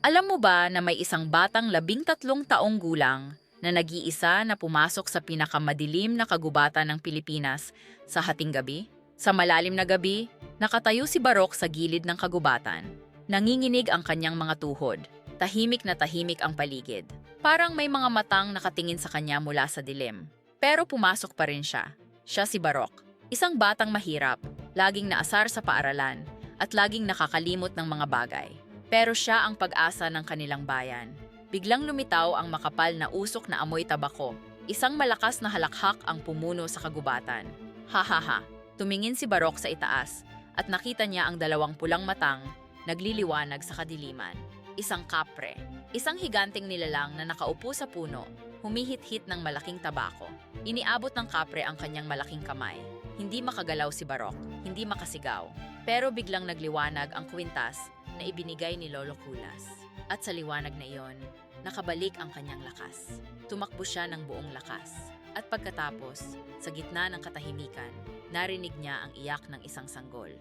Alam mo ba na may isang batang 13 taong gulang na nag-iisa na pumasok sa pinakamadilim na kagubatan ng Pilipinas sa hating gabi? Sa malalim na gabi, nakatayo si Barok sa gilid ng kagubatan. Nanginginig ang kanyang mga tuhod. Tahimik na tahimik ang paligid. Parang may mga matang nakatingin sa kanya mula sa dilim. Pero pumasok pa rin siya. Siya si Barok. Isang batang mahirap, laging naasar sa paaralan, at laging nakakalimot ng mga bagay. Pero siya ang pag-asa ng kanilang bayan. Biglang lumitaw ang makapal na usok na amoy tabako. Isang malakas na halakhak ang pumuno sa kagubatan. Ha. Tumingin si Barok sa itaas at nakita niya ang dalawang pulang matang nagliliwanag sa kadiliman. Isang kapre. Isang higanting nilalang na nakaupo sa puno, humihit-hit ng malaking tabako. Iniabot ng kapre ang kanyang malaking kamay. Hindi makagalaw si Barok, hindi makasigaw. Pero biglang nagliwanag ang kwintas na ibinigay ni Lolo Kulas. At sa liwanag na iyon, nakabalik ang kanyang lakas. Tumakbo siya ng buong lakas. At pagkatapos, sa gitna ng katahimikan, narinig niya ang iyak ng isang sanggol.